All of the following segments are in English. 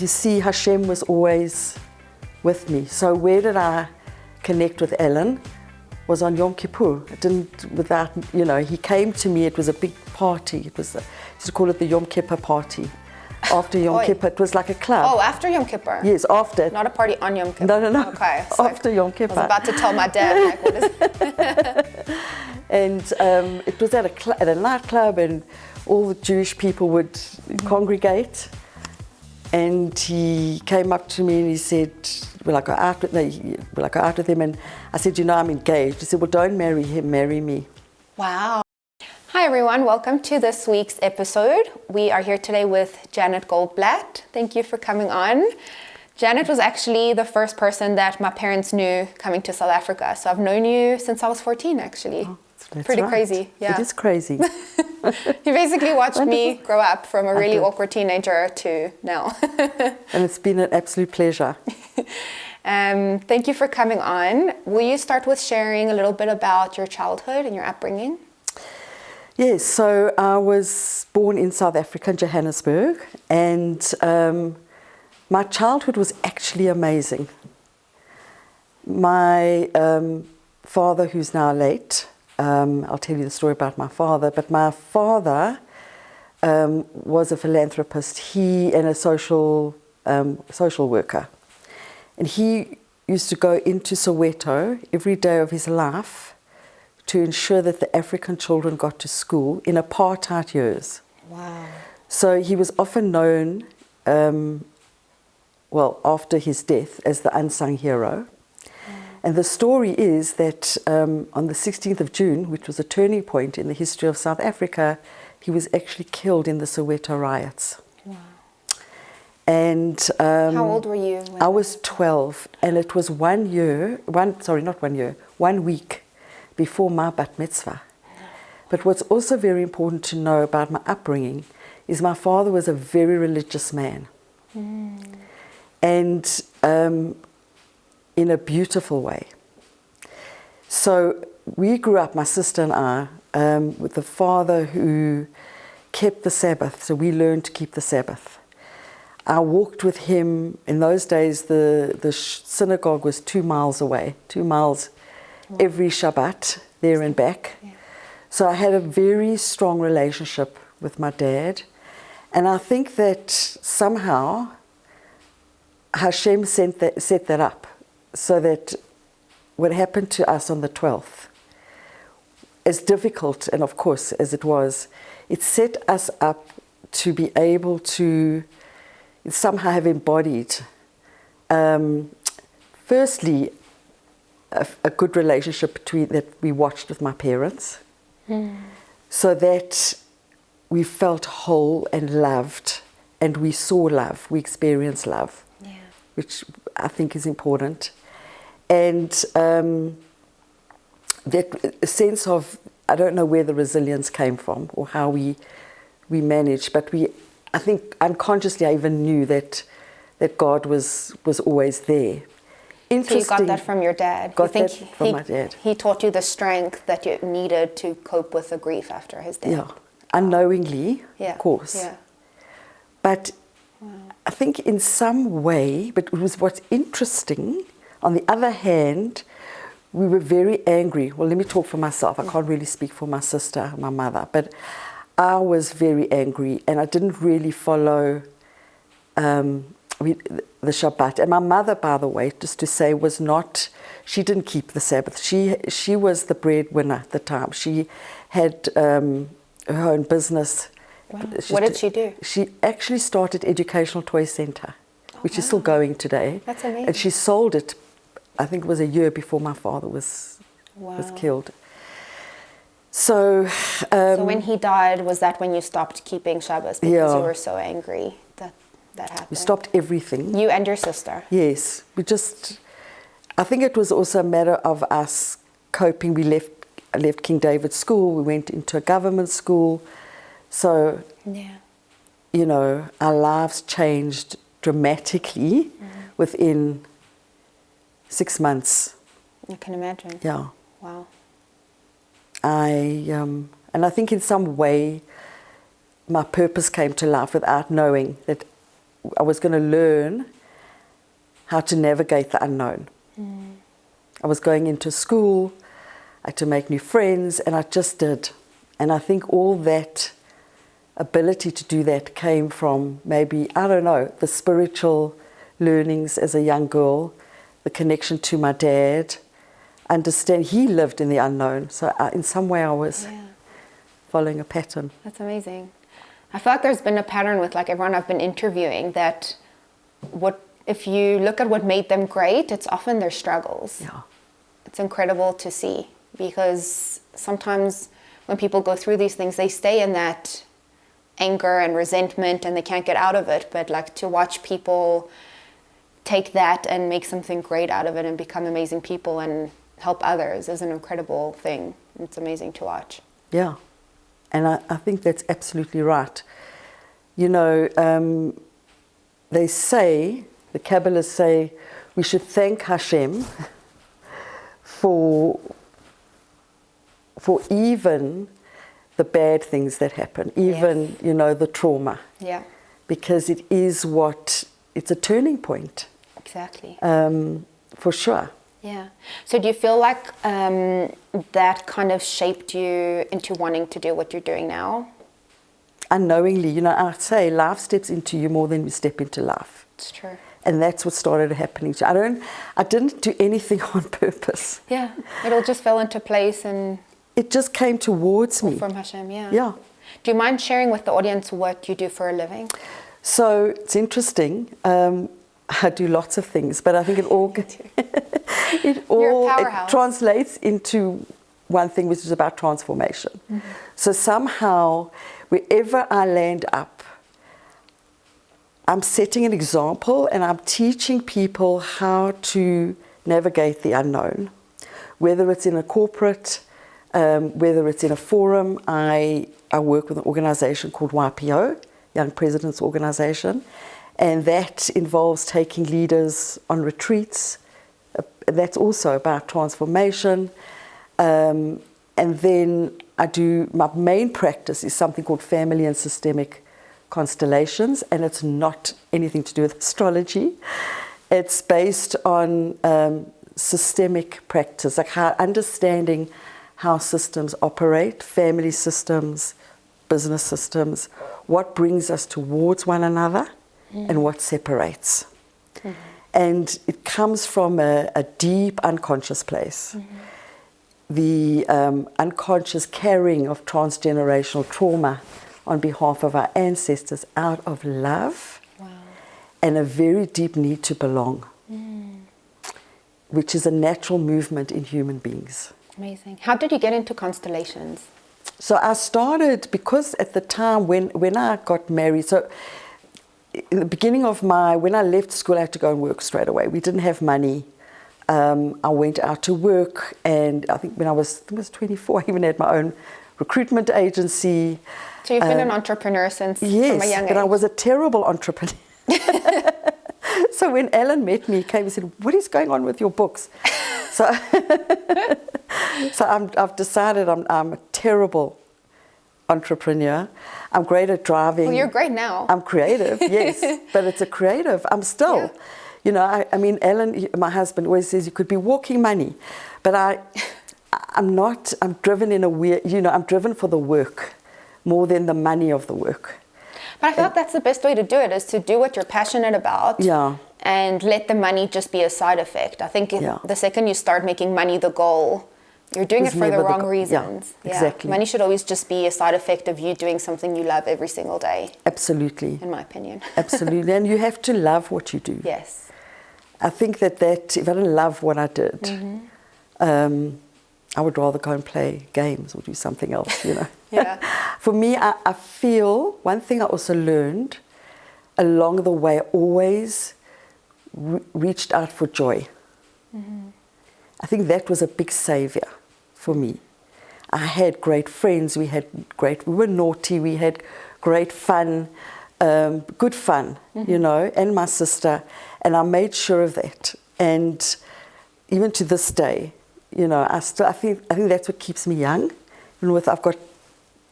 you see, Hashem was always with me. So where did I connect with Ellen? Was on Yom Kippur. I didn't, without, you know, he came to me, it was a big party. It was, I used to call it the Yom Kippur party. After Yom Kippur, it was like a club. Oh, after Yom Kippur? Yes, after. Not a party on Yom Kippur? No. Okay. So after Yom Kippur. I was about to tell my dad, like, what is it? And it was at a nightclub, and all the Jewish people would congregate. And he came up to me and he said, will I go out with him? And I said, you know, I'm engaged. He said, well, don't marry him, marry me. Wow. Hi everyone, welcome to this week's episode. We are here today with Janet Goldblatt. Thank you for coming on. Janet was actually the first person that my parents knew coming to South Africa. So I've known you since I was 14 actually. Oh, that's pretty right. Crazy. Yeah. It is crazy. You basically watched me grow up from a really awkward teenager to now. And it's been an absolute pleasure. Thank you for coming on. Will you start with sharing a little bit about your childhood and your upbringing? Yes, so I was born in South Africa, in Johannesburg, and my childhood was actually amazing. My father, who's now late, I'll tell you the story about my father, but my father was a philanthropist, he and a social worker. And he used to go into Soweto every day of his life to ensure that the African children got to school in apartheid years. Wow. So he was often known, after his death, as the unsung hero. And the story is that on the 16th of June, which was a turning point in the history of South Africa, he was actually killed in the Soweto riots. Wow. And how old were you? I was 12, and it was 1 week before my bat mitzvah. But what's also very important to know about my upbringing is my father was a very religious man. And in a beautiful way. So we grew up, my sister and I, with a father who kept the Sabbath, so we learned to keep the Sabbath. I walked with him. In those days, the synagogue was 2 miles away, 2 miles every Shabbat, there and back. Yeah. So I had a very strong relationship with my dad. And I think that somehow Hashem set that up so that what happened to us on the 12th, as difficult and of course as it was, it set us up to be able to somehow have embodied, firstly, a good relationship that we watched with my parents, so that we felt whole and loved, and we saw love, we experienced love, which I think is important. And that sense of, I don't know where the resilience came from or how we managed, but I think unconsciously I even knew that God was always there. So you got that from your dad? Got that from my dad. He taught you the strength that you needed to cope with the grief after his death? Yeah, unknowingly, of course. Yeah. But I think in some way, but it was what's interesting, on the other hand, we were very angry. Well, let me talk for myself. I can't really speak for my sister, my mother, but I was very angry and I didn't really follow the Shabbat. And my mother, by the way, just to say, she didn't keep the Sabbath. She was the breadwinner at the time. She had her own business. Wow. What did she do? She actually started Educational Toy Center, which is still going today. That's amazing. And she sold it, I think it was a year before my father was killed. So when he died, was that when you stopped keeping Shabbos because you were so angry that happened? We stopped everything. You and your sister? Yes. I think it was also a matter of us coping. I left King David's school, we went into a government school. So, you know, our lives changed dramatically within 6 months. I can imagine. Yeah. Wow. And I think in some way my purpose came to life without knowing that I was going to learn how to navigate the unknown. I was going into school, I had to make new friends, and I just did. And I think all that ability to do that came from maybe, I don't know, the spiritual learnings as a young girl, the connection to my dad, understand he lived in the unknown. So in some way I was following a pattern. That's amazing. I feel like there's been a pattern with like everyone I've been interviewing that if you look at what made them great, it's often their struggles. Yeah. It's incredible to see, because sometimes when people go through these things, they stay in that anger and resentment and they can't get out of it. But like to watch people take that and make something great out of it and become amazing people and help others is an incredible thing. It's amazing to watch. Yeah. And I think that's absolutely right. You know, they say, the Kabbalists say, we should thank Hashem for even the bad things that happen, even, you know, the trauma. Yeah. Because it's a turning point. Exactly. For sure. Yeah. So do you feel like that kind of shaped you into wanting to do what you're doing now? Unknowingly, you know, I say life steps into you more than you step into life. It's true. And that's what started happening. I didn't do anything on purpose. Yeah. It all just fell into place and it just came towards me. From Hashem, yeah. Yeah. Do you mind sharing with the audience what you do for a living? So it's interesting. I do lots of things, but I think it translates into one thing, which is about transformation. Mm-hmm. So somehow, wherever I land up, I'm setting an example and I'm teaching people how to navigate the unknown. Whether it's in a corporate, whether it's in a forum, I work with an organization called YPO, Young Presidents Organization, and that involves taking leaders on retreats. That's also about transformation. And then my main practice is something called family and systemic constellations, and it's not anything to do with astrology. It's based on systemic practice, like understanding how systems operate, family systems, business systems, what brings us towards one another and what separates. Mm-hmm. And it comes from a deep unconscious place. Mm-hmm. The unconscious carrying of transgenerational trauma on behalf of our ancestors out of love and a very deep need to belong, which is a natural movement in human beings. Amazing. How did you get into constellations? So I started because at the time when I got married, so in the beginning of when I left school, I had to go and work straight away. We didn't have money. I went out to work, and I think when I was 24, I even had my own recruitment agency. So you've been an entrepreneur since from a young age. Yes, but I was a terrible entrepreneur. So when Alan met me, he came and said, "What is going on with your books?" So I've decided I'm a terrible entrepreneur. I'm great at driving. Well, you're great now. I'm creative, yes, but it's a creative. I'm still, you know, I mean, Alan, my husband, always says you could be walking money, but I'm not. I'm driven in a weird, you know, I'm driven for the work more than the money of the work. But I feel like that's the best way to do it, is to do what you're passionate about. Yeah. And let the money just be a side effect. I think the second you start making money the goal, you're doing it for the wrong reasons. Yeah, exactly. Money should always just be a side effect of you doing something you love every single day. Absolutely. In my opinion. Absolutely. And you have to love what you do. Yes. I think that if I didn't love what I did, I would rather go and play games or do something else, you know. Yeah. For me, I feel, one thing I also learned along the way, I always reached out for joy. Mm-hmm. I think that was a big savior for me. I had great friends, we were naughty, we had great fun, good fun, you know, and my sister, and I made sure of that. And even to this day, you know, I think that's what keeps me young. And I've got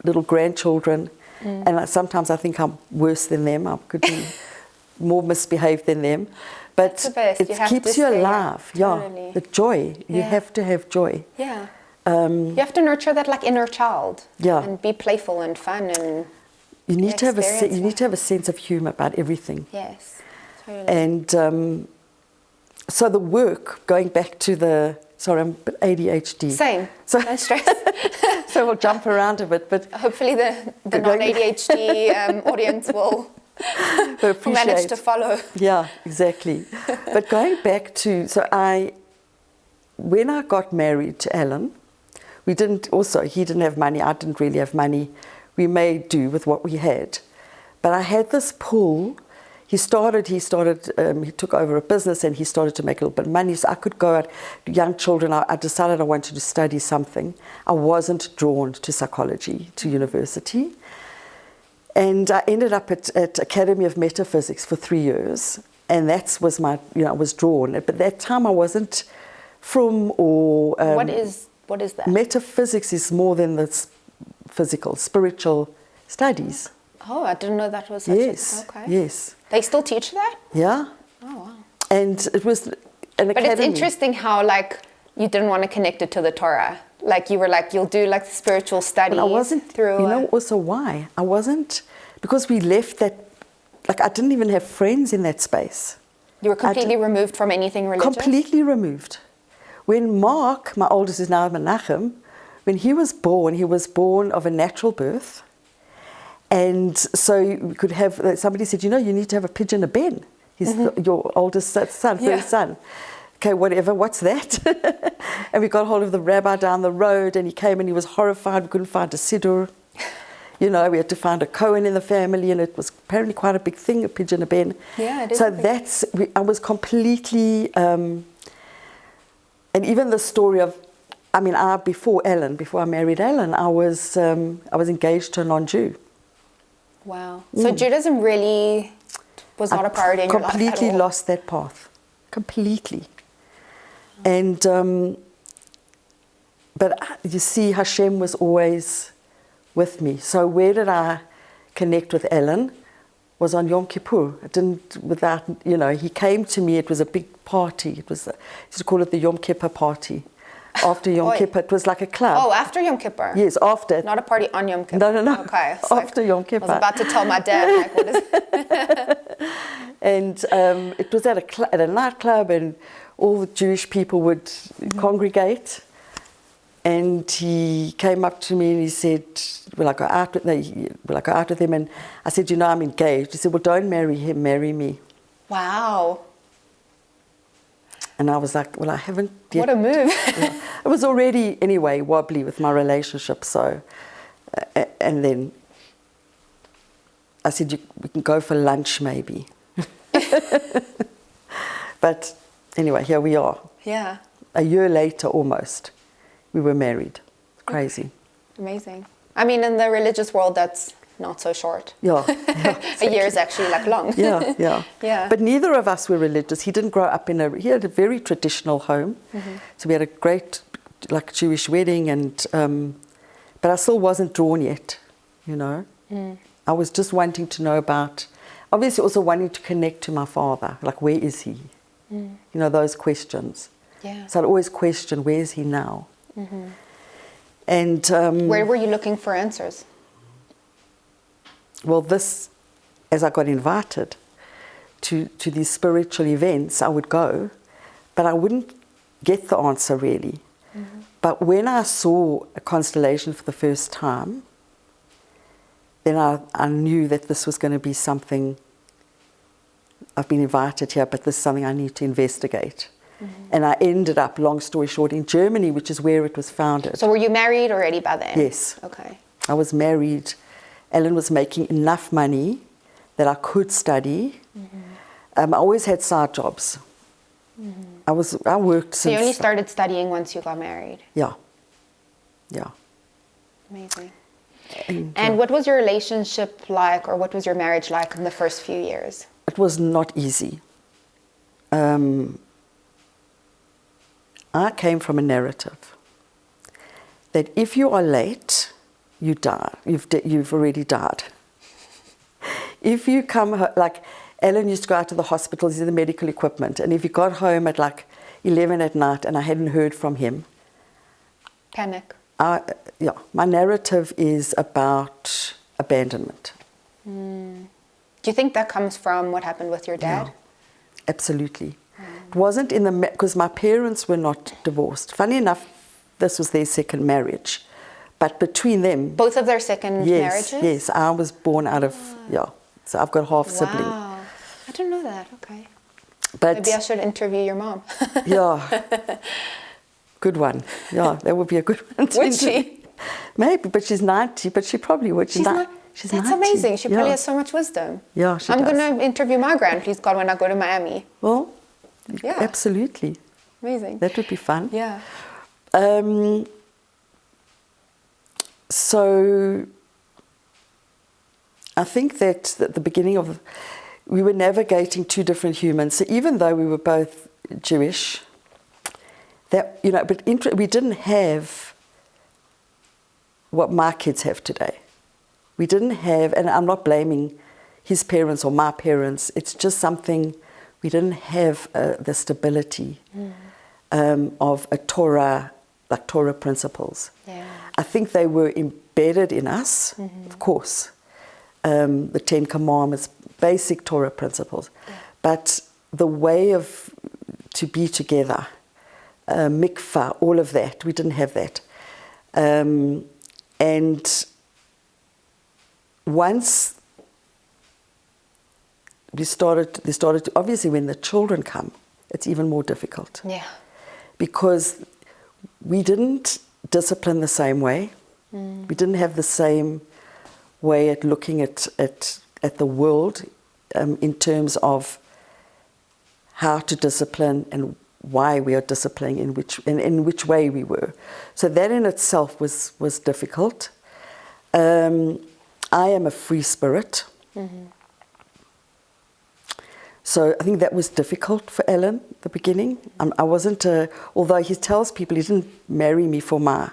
little grandchildren, and sometimes I think I'm worse than them. I could be more misbehaved than them. But That's the best. it You have keeps to you stay- alive. Totally. Yeah, the joy. You Yeah. have to have joy. Yeah. You have to nurture that like inner child. Yeah. And be playful and fun and You need to have experience you need to have a sense of humor about everything. yes. Totally. And so the work, going back to sorry, I'm a bit ADHD. Same. So, No stress. so we'll jump around a bit, but Hopefully the Going- non-ADHD audience will manage to follow. Yeah, exactly. But going back to, when I got married to Alan, he didn't have money, I didn't really have money. We made do with what we had. But I had this pull. He took over a business and he started to make a little bit of money. So I could go out, young children, I decided I wanted to study something. I wasn't drawn to psychology, to university. And I ended up at Academy of Metaphysics for 3 years. And that was I was drawn. But that time I wasn't from or... What is that? Metaphysics is more than the physical, spiritual studies. Oh, I didn't know that was such Yes, okay. yes. They still teach that? Yeah. Oh, wow. And it was an academy. But it's interesting how, like, you didn't want to connect it to the Torah. Like, you were like, you'll do, like, the spiritual studies I wasn't, through... also why? I wasn't, because we left that, like, I didn't even have friends in that space. You were completely removed from anything religious? Completely removed. When Mark, my oldest is now Menachem, when he was born of a natural birth. And so we could have, somebody said, you need to have a pigeon a ben. He's your oldest son, first son. Okay, whatever, what's that? And we got hold of the rabbi down the road and he came and he was horrified. We couldn't find a siddur. We had to find a Cohen in the family and it was apparently quite a big thing, a pigeon a ben. Yeah, it is. So I was completely, and even the story of, before I married Alan, I was engaged to a non-Jew. Wow. So Judaism really was not a priority in your life at all? Completely lost that path. Completely. And, but you see, Hashem was always with me. So where did I connect with Alan? Was on Yom Kippur. He came to me, it was a big party. It was, used to call it the Yom Kippur party. After Yom Kippur, it was like a club. Oh, after Yom Kippur? Yes, after. Not a party on Yom Kippur? No. Okay. After Yom Kippur. I was about to tell my dad, like, what is it? And it was at a nightclub and all the Jewish people would congregate. And he came up to me and he said, will I go out with him? And I said, I'm engaged. He said, well, don't marry him, marry me. Wow. And I was like, well, I haven't yet. What a move. I was already, anyway, wobbly with my relationship. So, and then I said, we can go for lunch maybe. But anyway, here we are. Yeah. A year later, almost, we were married. Crazy. Amazing. In the religious world, that's not so short. Yeah. Exactly. A year is actually like long. Yeah. Yeah. But neither of us were religious. He didn't grow up he had a very traditional home. So we had a great, Jewish wedding and, but I still wasn't drawn yet, I was just wanting to know about, obviously also wanting to connect to my father. Like, where is he? Those questions. Yeah. So I'd always question, where is he now? And where were you looking for answers? Well, as I got invited to these spiritual events, I would go, but I wouldn't get the answer really. But when I saw a constellation for the first time, then I knew that this was going to be something. I've been invited here, but this is something I need to investigate. And I ended up, long story short, in Germany, which is where it was founded. So were you married already by then? Yes. Okay. I was married. Alan was making enough money that I could study. I always had side jobs. I worked since... So you only started studying once you got married? Yeah. Amazing. And what was your relationship like, or what was your marriage like in the first few years? It was not easy. I came from a narrative that if you are late, you die. You've already died. If you come, Alan used to go out to the hospitals, he's in the medical equipment, and if he got home at like 11 at night and I hadn't heard from him, Panic. yeah, my narrative is about abandonment. Do you think that comes from what happened with your dad? Yeah, absolutely. It wasn't in the, because my parents were not divorced. Funny enough, this was their second marriage. But between them... Both of their second marriages? Yes, I was born out of, so I've got half sibling. Wow, I didn't know that, okay. But, maybe I should interview your mom. Yeah, good one. Yeah, that would be a good one to Would she? Maybe, but she's 90, but she probably would. She's That's 90. amazing. She probably has so much wisdom. Yeah, she I'm does. going to interview my grand, please God, when I go to Miami. Well, yeah. Absolutely. Amazing. That would be fun. Yeah. So I think that at the beginning of, we were navigating two different humans. So even though we were both Jewish, that, you know, but we didn't have what my kids have today. We didn't have, and I'm not blaming his parents or my parents, it's just something, we didn't have the stability of a Torah, like Torah principles. Yeah. I think they were embedded in us, of course, the Ten Commandments, basic Torah principles, but the way of to be together, mikvah, all of that, we didn't have that. And once they started to, obviously when the children come, it's even more difficult. Yeah. Because we didn't discipline the same way. We didn't have the same way at looking at the world in terms of how to discipline and why we are disciplining, in which way we were. So that in itself was difficult. I am a free spirit. So I think that was difficult for Alan at the beginning. I wasn't, although he tells people he didn't marry me for my,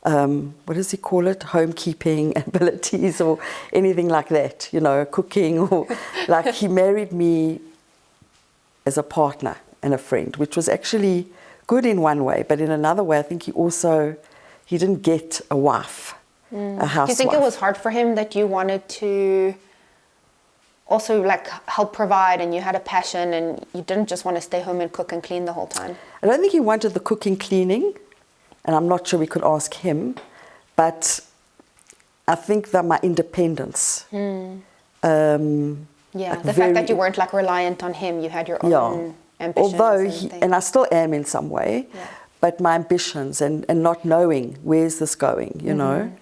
what does he call it, homekeeping abilities or anything like that, you know, cooking, or like he married me as a partner and a friend, which was actually good in one way, but in another way I think he didn't get a wife, a housewife. Do you think it was hard for him that you wanted to also like help provide and you had a passion and you didn't just want to stay home and cook and clean the whole time? I don't think he wanted the cooking, cleaning, and I'm not sure we could ask him, but I think that my independence. Yeah, the fact that you weren't like reliant on him, you had your own ambitions. Although, and I still am in some way, but my ambitions and not knowing where's this going, you know.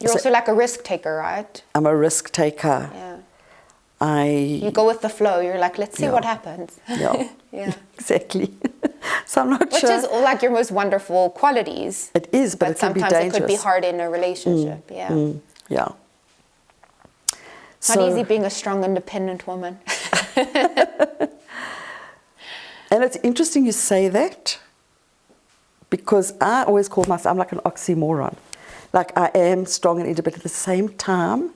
You're also like a risk taker, right? I'm a risk taker. Yeah. You go with the flow. You're like, let's see what happens. Yeah. Yeah. Exactly. So I'm not Which sure. is all like your most wonderful qualities. It is, but it can be dangerous. Sometimes it could be hard in a relationship. Yeah. Not easy being a strong, independent woman. And it's interesting you say that, because I always call myself, I'm like an oxymoron. Like I am strong and independent, but at the same time,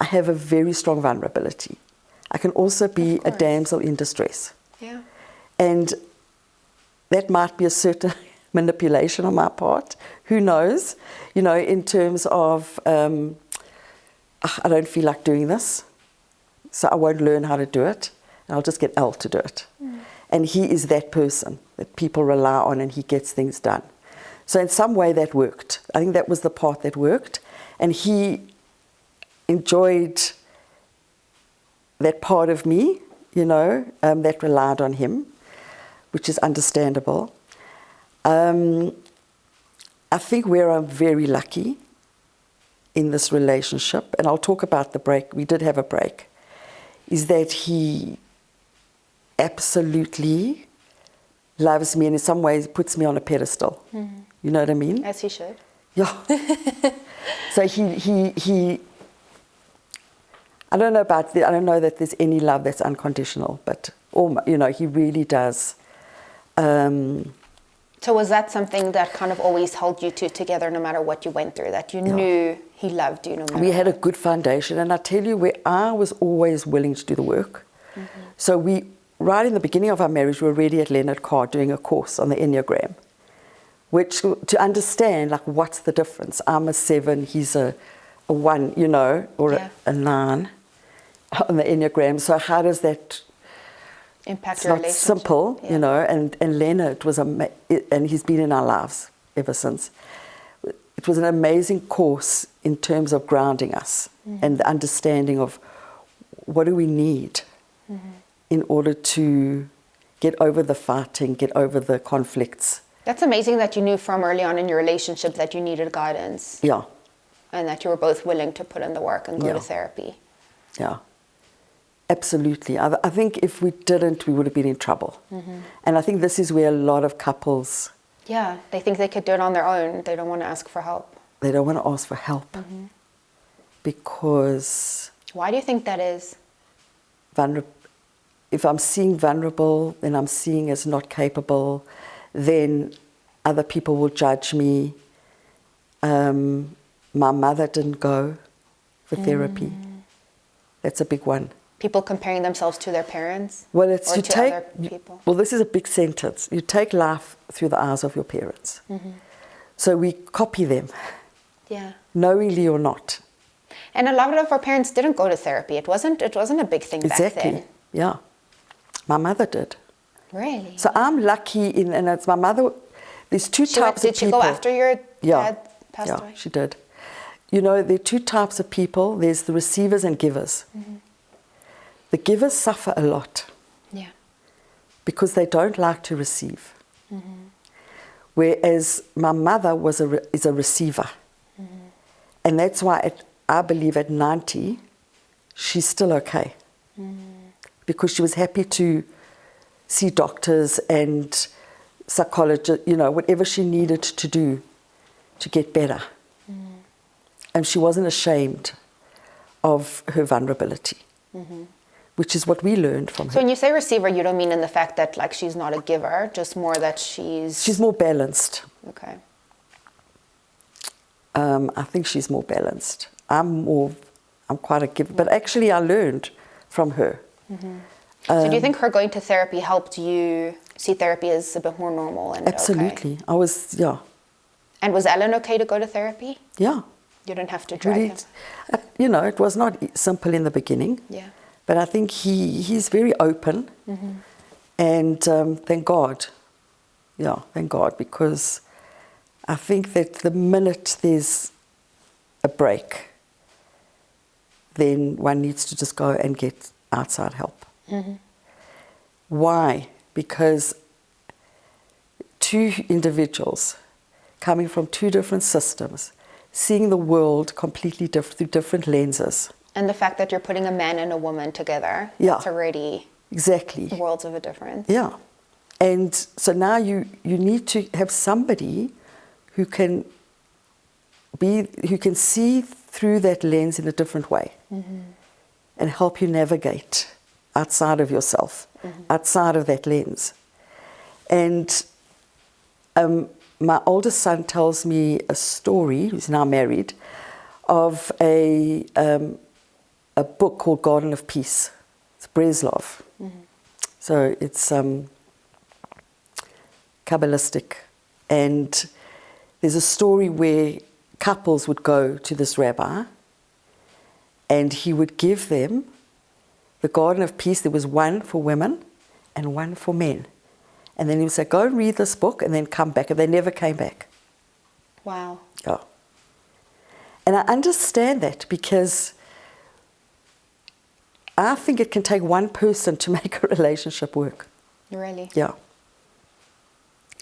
I have a very strong vulnerability. I can also be a damsel in distress. Yeah. And that might be a certain manipulation on my part. Who knows? You know, in terms of, I don't feel like doing this, so I won't learn how to do it, and I'll just get Elle to do it. And he is that person that people rely on, and he gets things done. So in some way that worked. I think that was the part that worked. And he enjoyed that part of me, you know, that relied on him, which is understandable. I think where I'm very lucky in this relationship, and I'll talk about the break, we did have a break, is that he absolutely loves me and in some ways puts me on a pedestal. You know what I mean? As he should. Yeah. So he I don't know that there's any love that's unconditional, but you know, he really does. So was that something that kind of always held you two together no matter what you went through, that you knew He loved you no matter We had a what. good foundation, and I tell you, where I was always willing to do the work. So right in the beginning of our marriage, we were already at Leonard Carr doing a course on the Enneagram, which to understand, like, what's the difference? I'm a 7, he's a 1, you know, or Yeah. a 9 on the Enneagram. So how does that Impact It's your not relationship. simple, Yeah. you know, and Leonard was, and he's been in our lives ever since. It was an amazing course in terms of grounding us and the understanding of what do we need in order to get over the fighting, get over the conflicts. That's amazing that you knew from early on in your relationship that you needed guidance Yeah, and that you were both willing to put in the work and go Yeah. to therapy. yeah. Absolutely. I think if we didn't, we would have been in trouble. And I think this is where a lot of couples, Yeah, they think they could do it on their own. They don't want to ask for help. they don't want to ask for help because Why do you think that is? if I'm seeing vulnerable, then I'm seeing as not capable, then other people will judge me. My mother didn't go for therapy. That's a big one. People comparing themselves to their parents? Well, it's or you to take. other people? Well, this is a big sentence. You take life through the eyes of your parents. So we copy them, Yeah. knowingly or not. And a lot of our parents didn't go to therapy. It wasn't a big thing back Exactly. then. Yeah. My mother did. Really? So I'm lucky and it's my mother. There's two types Did of she people. go after your Yeah. dad passed Yeah, away? she did. You know, there are two types of people. There's the receivers and givers. The givers suffer a lot Yeah. because they don't like to receive. Whereas my mother is a receiver. And that's why I believe at 90, she's still okay. Because she was happy to see doctors and psychologists, you know, whatever she needed to do to get better. And she wasn't ashamed of her vulnerability, which is what we learned from So her. when you say receiver, you don't mean in the fact that like she's not a giver, just more that She's more balanced. okay. I think she's more balanced. I'm quite a giver, but actually I learned from her. So do you think her going to therapy helped you see therapy as a bit more normal and Absolutely. okay? I was, yeah. And was Ellen okay to go to therapy? Yeah. You didn't have to drag Really, him. you know, it was not simple in the beginning. Yeah. But I think he's very open. And thank God. Yeah, thank God. Because I think that the minute there's a break, then one needs to just go and get outside help. Why? Because two individuals coming from two different systems, seeing the world completely through different lenses. And the fact that you're putting a man and a woman together, Yeah. that's already Exactly. worlds of a difference. Yeah. And so now you need to have somebody who can see through that lens in a different way and help you navigate outside of yourself, outside of that lens. And my oldest son tells me a story, who's now married, of a book called Garden of Peace. It's Breslov. So it's Kabbalistic. And there's a story where couples would go to this rabbi and he would give them the Garden of Peace. There was one for women and one for men. And then he would say, go and read this book and then come back. And they never came back. Wow. Yeah. And I understand that because I think it can take one person to make a relationship work. Really? Yeah.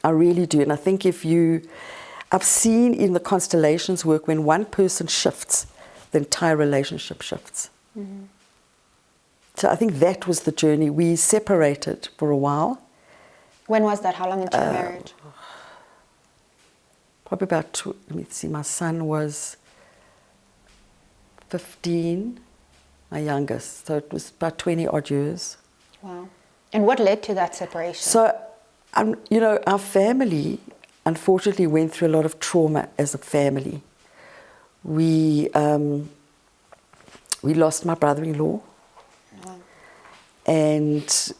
I really do. And I think I've seen in the constellations work when one person shifts, the entire relationship shifts. So I think that was the journey. We separated for a while. When was that? How long into your marriage? Probably about, let me see, my son was 15, my youngest. So it was about 20 odd years. Wow. And what led to that separation? So, you know, our family unfortunately went through a lot of trauma as a family. we lost my brother-in-law, and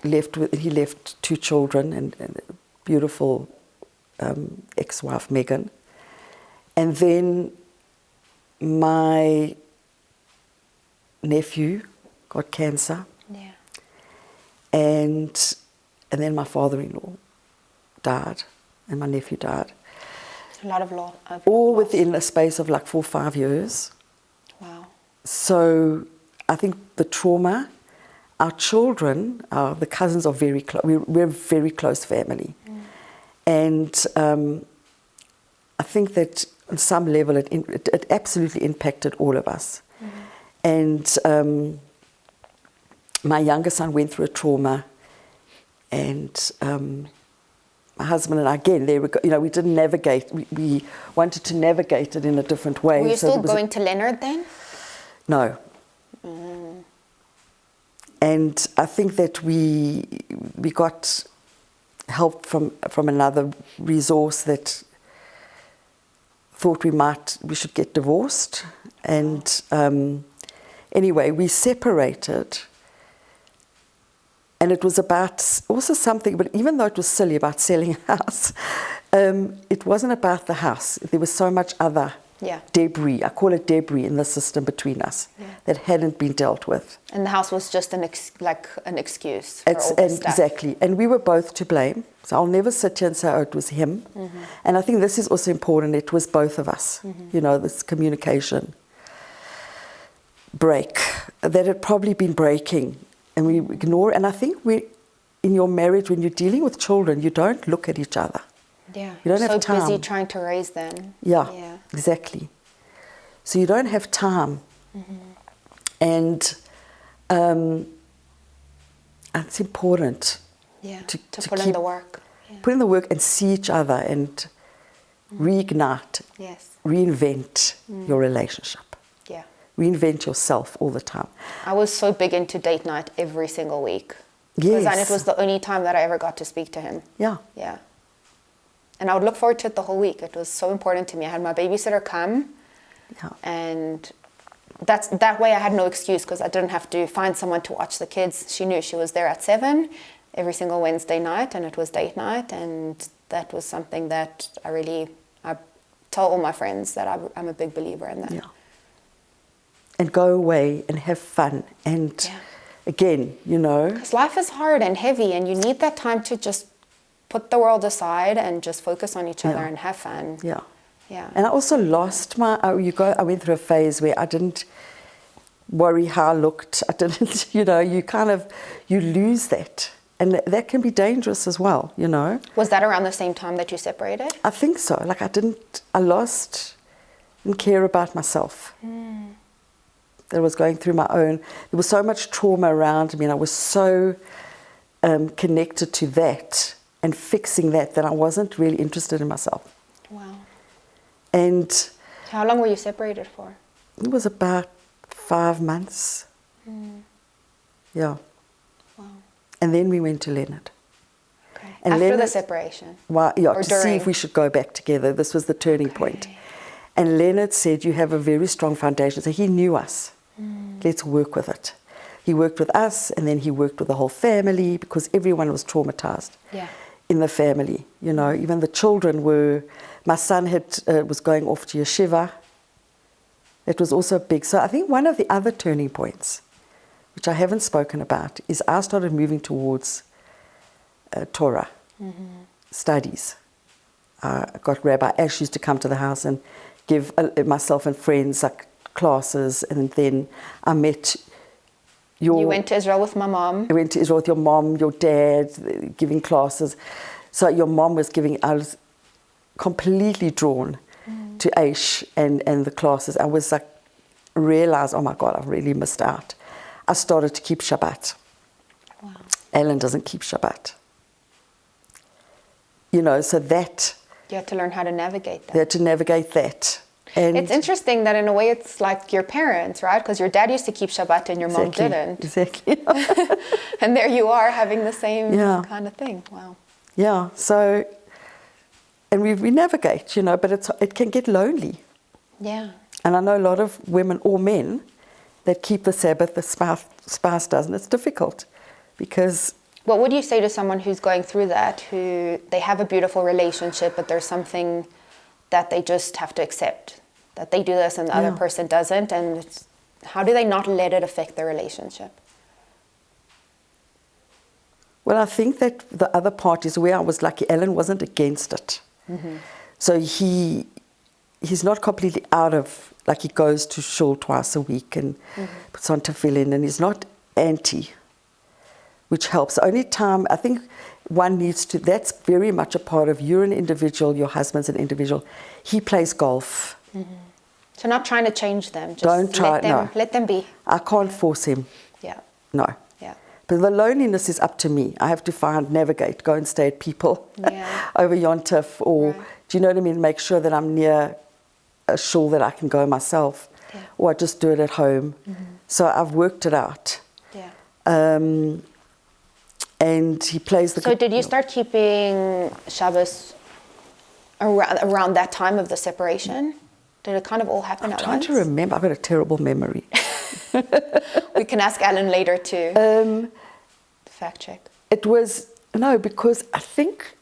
he left 2 children and a beautiful ex-wife, Megan. And then my nephew got cancer. Yeah. And then my father-in-law died, and my nephew died. A lot of All loss. within a space of like 4 or 5 years. Wow. So I think the trauma, our children, the cousins are very close. We're a very close family. And I think that on some level it absolutely impacted all of us. And my younger son went through a trauma, and my husband and I, again, we didn't navigate. We wanted to navigate it in a different way. Were you so still going to Leonard then? No. And I think that we got help from another resource that thought we should get divorced. And anyway, we separated. And it was about also something, but even though it was silly about selling a house, it wasn't about the house. There was so much other debris, I call it debris, in the system between us that hadn't been dealt with. And the house was just an excuse for all this stuff. Exactly. And we were both to blame. So I'll never sit here and say, oh, it was him. And I think this is also important. It was both of us, this communication break that had probably been breaking. And we ignore, and I think in your marriage, when you're dealing with children, you don't look at each other. Yeah, you don't have time. So busy trying to raise them. Yeah, exactly. So you don't have time. And it's important to put in the work. Put in the work and see each other and reignite, reinvent your relationship. Reinvent yourself all the time. I was so big into date night every single week. Yes. And it was the only time that I ever got to speak to him. Yeah. Yeah. And I would look forward to it the whole week. It was so important to me. I had my babysitter come. Yeah. And that way I had no excuse, because I didn't have to find someone to watch the kids. She knew she was there at 7 every single Wednesday night, and it was date night. And that was something that I tell all my friends that I'm a big believer in that. Yeah. And go away and have fun. And again, because life is hard and heavy, and you need that time to just put the world aside and just focus on each other and have fun. Yeah. Yeah. And I also lost I went through a phase where I didn't worry how I looked. I didn't, you lose that. And that can be dangerous as well, Was that around the same time that you separated? I think so. Like didn't care about myself. That I was going through my own. There was so much trauma around me, and I was so connected to that and fixing that I wasn't really interested in myself. Wow. And how long were you separated for? It was about 5 months. Yeah. Wow. And then we went to Leonard. Okay. And After Leonard, the separation? Well, or to during? see if we should go back together. This was the turning point. And Leonard said, you have a very strong foundation. So he knew us. Let's work with it. He worked with us, and then he worked with the whole family, because everyone was traumatized in the family. Even the children were. My son was going off to yeshiva. It was also big. So I think one of the other turning points, which I haven't spoken about, is I started moving towards Torah studies. I got Rabbi Ash used to come to the house and give myself and friends classes, and then I met You went to Israel with my mom. I went to Israel with your mom, your dad, giving classes. So your mom was giving, I was completely drawn to Aish and the classes. I was realized, oh my God, I've really missed out. I started to keep Shabbat. Wow. Alan doesn't keep Shabbat. So that... You had to learn how to navigate that. You had to navigate that. And it's interesting that in a way it's like your parents, right? Because your dad used to keep Shabbat and your mom didn't. Exactly. And there you are having the same kind of thing. Wow. Yeah, so, and we navigate, but it can get lonely. Yeah. And I know a lot of women or men that keep the Sabbath, the spouse doesn't. It's difficult because... What would you say to someone who's going through that, who they have a beautiful relationship, but there's something that they just have to accept, that they do this and the other person doesn't, and how do they not let it affect their relationship? Well, I think that the other part is where I was lucky. Alan wasn't against it. Mm-hmm. So he's not completely out of, like he goes to shul twice a week and puts on tefillin, and he's not anti, which helps. The only time I think one needs to, that's very much a part of, you're an individual, your husband's an individual. He plays golf. Mm-hmm. So not trying to change them, just Don't try, let them be. I can't force him. Yeah. No. Yeah. But the loneliness is up to me. I have to navigate, go and stay at people over Yontif, or do you know what I mean? Make sure that I'm near a shul that I can go myself, or I just do it at home. Mm-hmm. So I've worked it out. Yeah. And he plays the... So did you start keeping Shabbos around that time of the separation? Did it kind of all happen at once? I'm trying to remember. I've got a terrible memory. We can ask Alan later to fact check. It was... No, because I think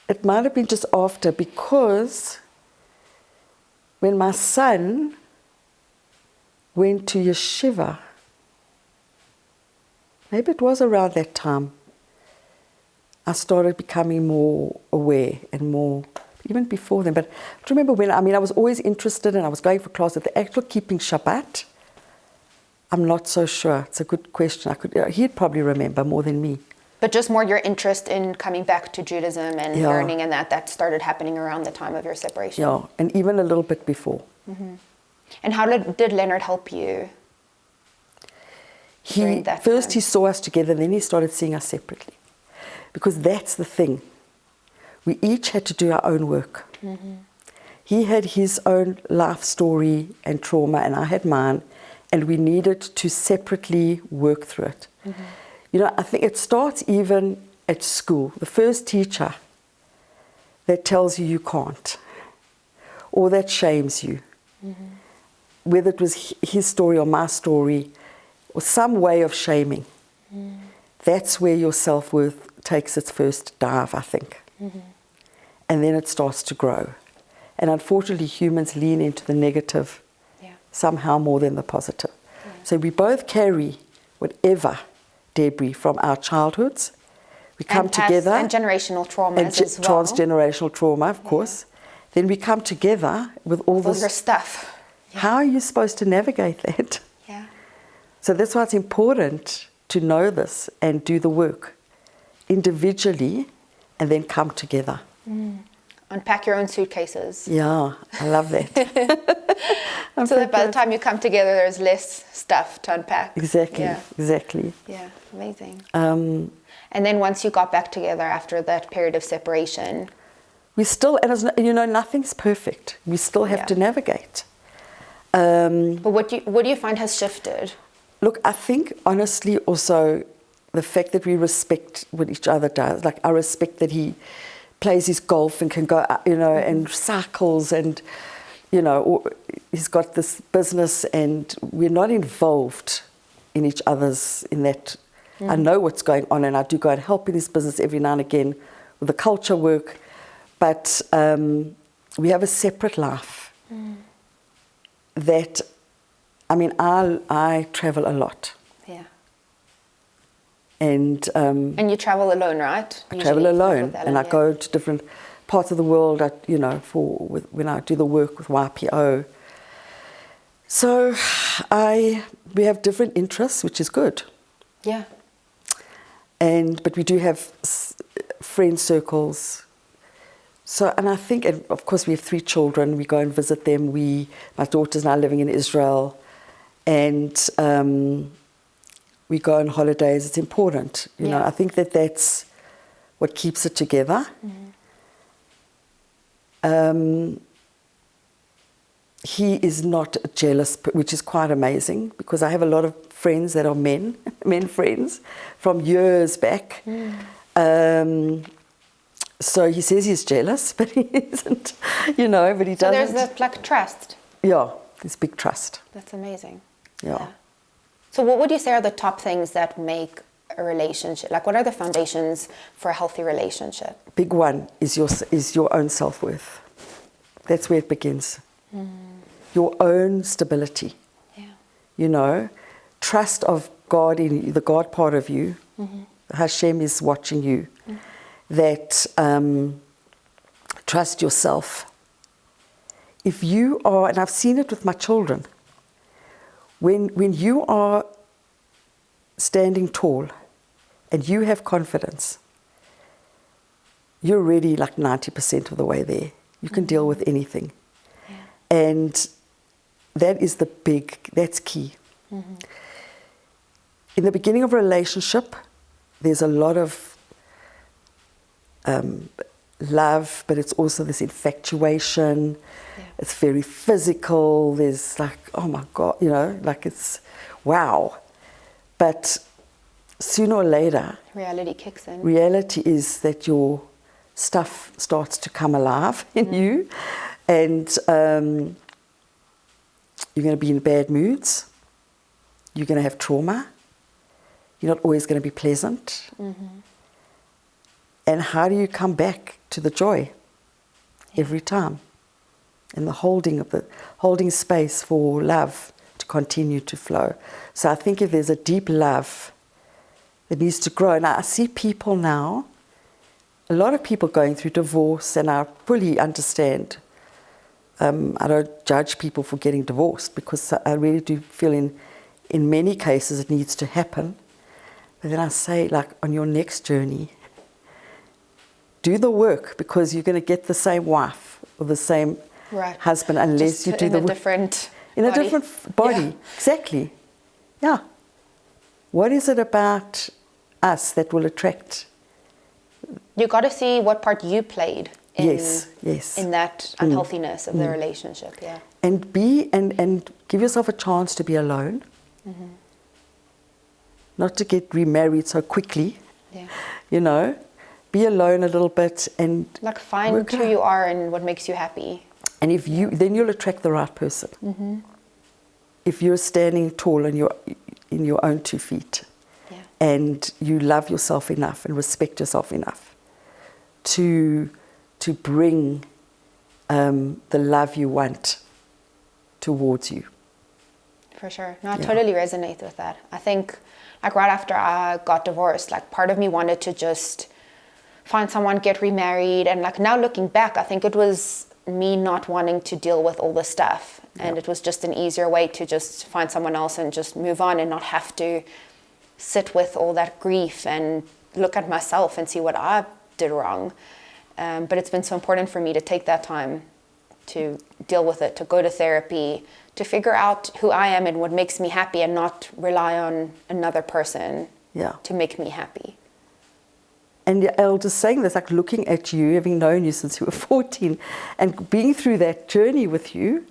it might have been just after, because when my son went to yeshiva, maybe it was around that time, I started becoming more aware and more, even before then. But do you remember when, I was always interested and I was going for class at the actual keeping Shabbat. I'm not so sure. It's a good question. He'd probably remember more than me. But just more your interest in coming back to Judaism and learning, and that started happening around the time of your separation. Yeah, and even a little bit before. Mm-hmm. And how did Leonard help you? He saw us together, then he started seeing us separately. Because that's the thing. We each had to do our own work. Mm-hmm. He had his own life story and trauma, and I had mine, and we needed to separately work through it. Mm-hmm. I think it starts even at school. The first teacher that tells you can't, or that shames you, whether it was his story or my story, or some way of shaming, that's where your self-worth takes its first dive, I think. Mm-hmm. And then it starts to grow. And unfortunately, humans lean into the negative somehow more than the positive. Yeah. So we both carry whatever debris from our childhoods. We come together. And generational trauma as well. Transgenerational trauma, of course. Then we come together with all this... your stuff. Yeah. How are you supposed to navigate that? Yeah. So that's why it's important to know this and do the work individually and then come together. Mm. Unpack your own suitcases. Yeah, I love that. So that by the time you come together, there's less stuff to unpack. Exactly, exactly. Yeah, amazing. And then once you got back together after that period of separation... We still, and nothing's perfect. We still have to navigate. But what do you find has shifted? Look, I think, honestly, also the fact that we respect what each other does. Like, I respect that he plays his golf and can go, and cycles and, or he's got this business and we're not involved in each other's, in that. I know what's going on and I do go and help in his business every now and again with the culture work, but we have a separate life that, I travel a lot. Yeah. And you travel alone, right? I travel alone, and I go to different parts of the world. When I do the work with YPO. So we have different interests, which is good. Yeah. But we do have friend circles. So, and I think, and of course, we have 3 children. We go and visit them. My daughter's now living in Israel, and we go on holidays. It's important, I think that's what keeps it together. He is not jealous, which is quite amazing, because I have a lot of friends that are men friends from years back. So he says he's jealous, but he isn't, you know, but he So doesn't. there's the like trust. Yeah, there's big trust. That's amazing. Yeah. So what would you say are the top things that make a relationship? Like, what are the foundations for a healthy relationship? Big one is your own self-worth. That's where it begins. Your own stability. Yeah. You know, trust of God in you, the God part of you. Hashem is watching you. That trust yourself. If you are, and I've seen it with my children, when you are standing tall and you have confidence, you're already like 90% of the way there. You can deal with anything. Yeah. And that's key. In the beginning of a relationship, there's a lot of love, but it's also this infatuation. Yeah. It's very physical. There's like, oh my God, you know, like it's wow. But sooner or later, Reality kicks in. reality is that your stuff starts to come alive in you, and you're going to be in bad moods. You're going to have trauma. You're not always going to be pleasant. And how do you come back to the joy every time? And the holding space for love to continue to flow. So I think if there's a deep love that needs to grow, and I see people now, a lot of people going through divorce, and I fully understand. I don't judge people for getting divorced, because I really do feel in many cases it needs to happen. But then I say, like, on your next journey, do the work, because you're going to get the same wife or the same husband unless you do the work. In a different body. Yeah. Exactly. Yeah. What is it about us that will attract? You got to see what part you played in, yes. in that unhealthiness of the relationship. Yeah. And and give yourself a chance to be alone. Not to get remarried so quickly. Yeah. You know, be alone a little bit and like find who you are and what makes you happy. And then you'll attract the right person. If you're standing tall and you're in your own 2 feet, and you love yourself enough and respect yourself enough to bring the love you want towards you. For sure. No, I totally resonate with that. I think, like, right after I got divorced, like, part of me wanted to just find someone, get remarried, and like now looking back, I think it was me not wanting to deal with all the stuff, and it was just an easier way to just find someone else and just move on and not have to sit with all that grief and look at myself and see what I did wrong. But it's been so important for me to take that time to deal with it, to go to therapy, to figure out who I am and what makes me happy, and not rely on another person to make me happy. And I'll just saying this, like looking at you, having known you since you were 14, and being through that journey with you,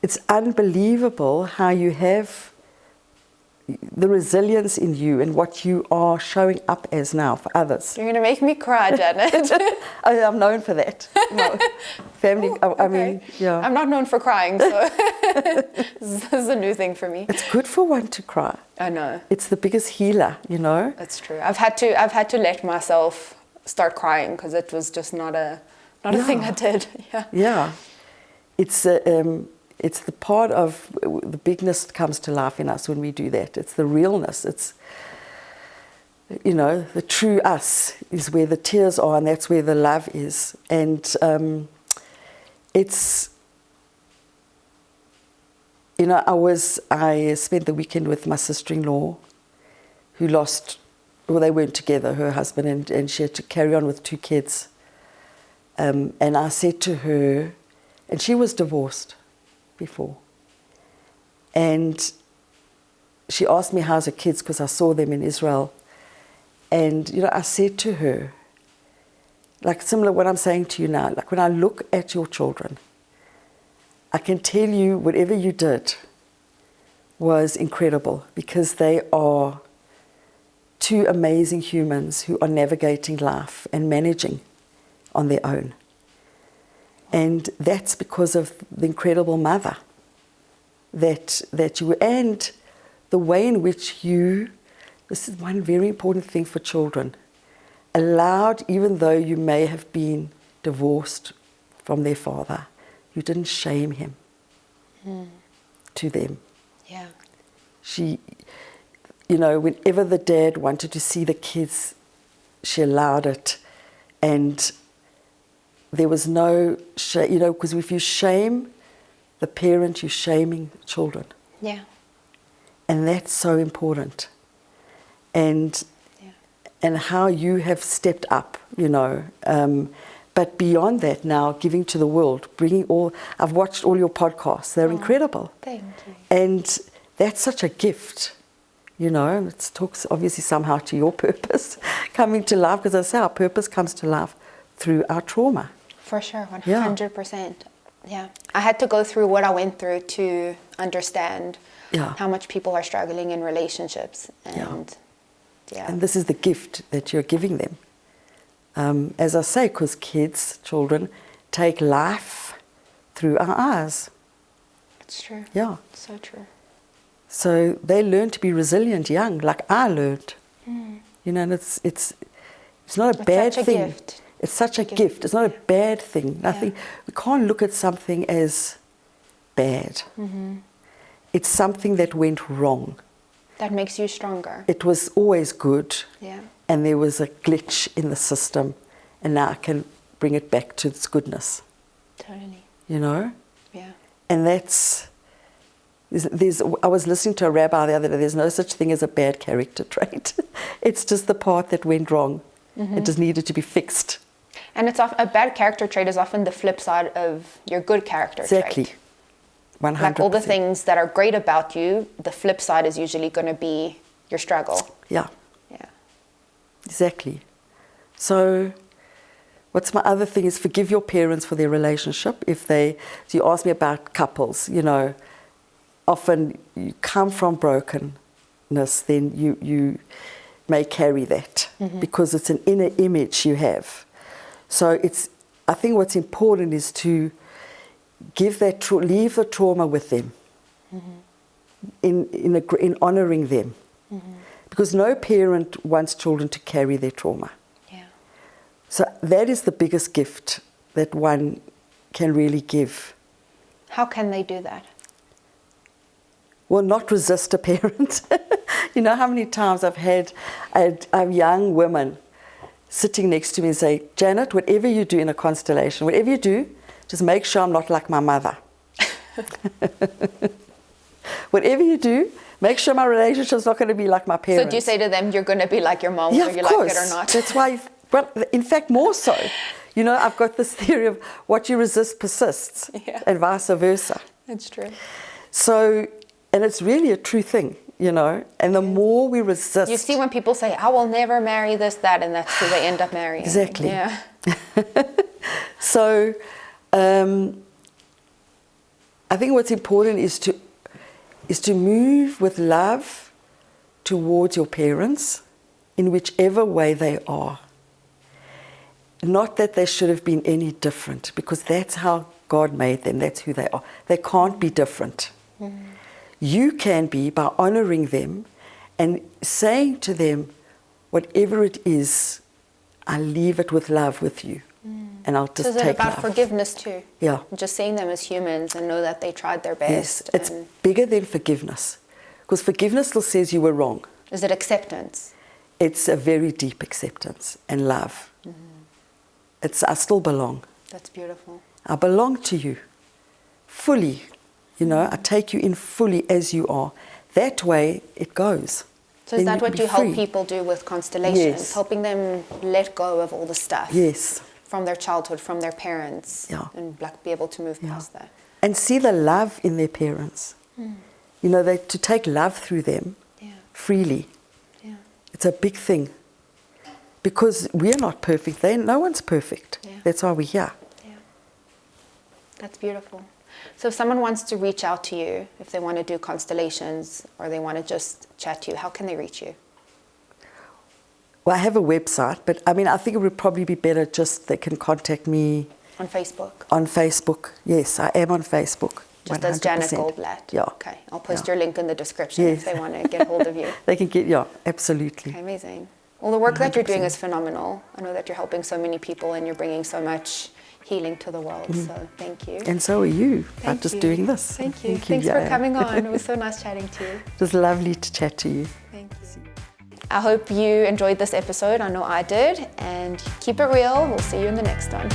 it's unbelievable how you have the resilience in you and what you are showing up as now for others. You're going to make me cry, Janet. I'm known for that. Family, I mean, yeah. I'm not known for crying, so this is a new thing for me. It's good for one to cry. I know. It's the biggest healer, you know. That's true. I've had to let myself start crying, because it was just not a thing I did. Yeah. It's the part of the bigness that comes to life in us when we do that. It's the realness. It's, you know, the true us is where the tears are, and that's where the love is. And it's, you know, I spent the weekend with my sister-in-law, who they weren't together, her husband, and she had to carry on with 2 kids. And I said to her, and she was divorced before, and she asked me, how's her kids, because I saw them in Israel. And, you know, I said to her, like similar what I'm saying to you now, like when I look at your children, I can tell you whatever you did was incredible, because they are 2 amazing humans who are navigating life and managing on their own. And that's because of the incredible mother that you were, and the way in which you, this is one very important thing for children, allowed, even though you may have been divorced from their father, you didn't shame him to them. Yeah. She, whenever the dad wanted to see the kids, she allowed it. And there was no shame, because if you shame the parent, you're shaming children. Yeah. And that's so important. And how you have stepped up, but beyond that now, giving to the world, I've watched all your podcasts, they're incredible. Thank you. And that's such a gift, it talks obviously somehow to your purpose coming to life, because I say our purpose comes to life through our trauma. For sure, 100%. Yeah. I had to go through what I went through to understand how much people are struggling in relationships. And And this is the gift that you're giving them. As I say, because children, take life through our eyes. It's true. Yeah. So true. So they learn to be resilient young, like I learned. And it's not a bad such a thing. Gift. It's such a gift. It's not a bad thing. Nothing. We can't look at something as bad. It's something that went wrong. That makes you stronger. It was always good. Yeah. And there was a glitch in the system, and now I can bring it back to its goodness. Totally. Yeah. And I was listening to a rabbi the other day, there's no such thing as a bad character trait. It's just the part that went wrong. It just needed to be fixed. And a bad character trait is often the flip side of your good character exactly. trait. 100%. Like all the things that are great about you, the flip side is usually going to be your struggle. Yeah. Yeah. Exactly. So what's my other thing is forgive your parents for their relationship. So you ask me about couples, often you come from brokenness, then you may carry that because it's an inner image you have. So I think what's important is to leave the trauma with them, in honouring them, because no parent wants children to carry their trauma. Yeah. So that is the biggest gift that one can really give. How can they do that? Well, not resist a parent. You know how many times I've had a young woman sitting next to me and say, Janet, whatever you do in a constellation, whatever you do, just make sure I'm not like my mother. Whatever you do, make sure my relationship's not going to be like my parents. So do you say to them, you're going to be like your mom, whether you like it or not? That's why, well, in fact, more so. I've got this theory of what you resist persists, and vice versa. That's true. So, and it's really a true thing, and the more we resist. You see when people say, I will never marry this, that, and that's who they end up marrying. Exactly. Yeah. So, I think what's important is to move with love towards your parents in whichever way they are. Not that they should have been any different, because that's how God made them. That's who they are. They can't be different. You can be by honouring them and saying to them, whatever it is, I leave it with love with you. And I'll just so take it's about love. forgiveness too. Yeah. Just seeing them as humans and know that they tried their best. Yes, it's bigger than forgiveness. Because forgiveness still says you were wrong. Is it acceptance? It's a very deep acceptance and love. I still belong. That's beautiful. I belong to you fully. I take you in fully as you are. That way it goes. So is Then that can what be you free. help people do with constellations? Yes. Helping them let go of all the stuff Yes. from their childhood, from their parents, Yeah. and be able to move past that. And see the love in their parents. To take love through them freely. Yeah. It's a big thing. Because we're not perfect. No one's perfect. Yeah. That's why we're here. Yeah. That's beautiful. So if someone wants to reach out to you, if they want to do constellations or they want to just chat to you, how can they reach you? Well, I have a website, but I mean, I think it would probably be better just they can contact me On Facebook? on Facebook. Yes, I am on Facebook. Just as Janet 100%. Goldblatt? Yeah. Okay, I'll post Yeah. your link in the description if Yes. they want to get hold of you. They can get, yeah, absolutely. Okay, amazing. Well, the work that you're doing 100%. is phenomenal. I know that you're helping so many people and you're bringing so much healing to the world, so thank you. And so are you, by Thank just you. doing this. Thank you. Thanks for Jane. coming on. It was so nice chatting to you. It was lovely to chat to you. Thank you. I hope you enjoyed this episode. I know I did. And keep it real. We'll see you in the next one.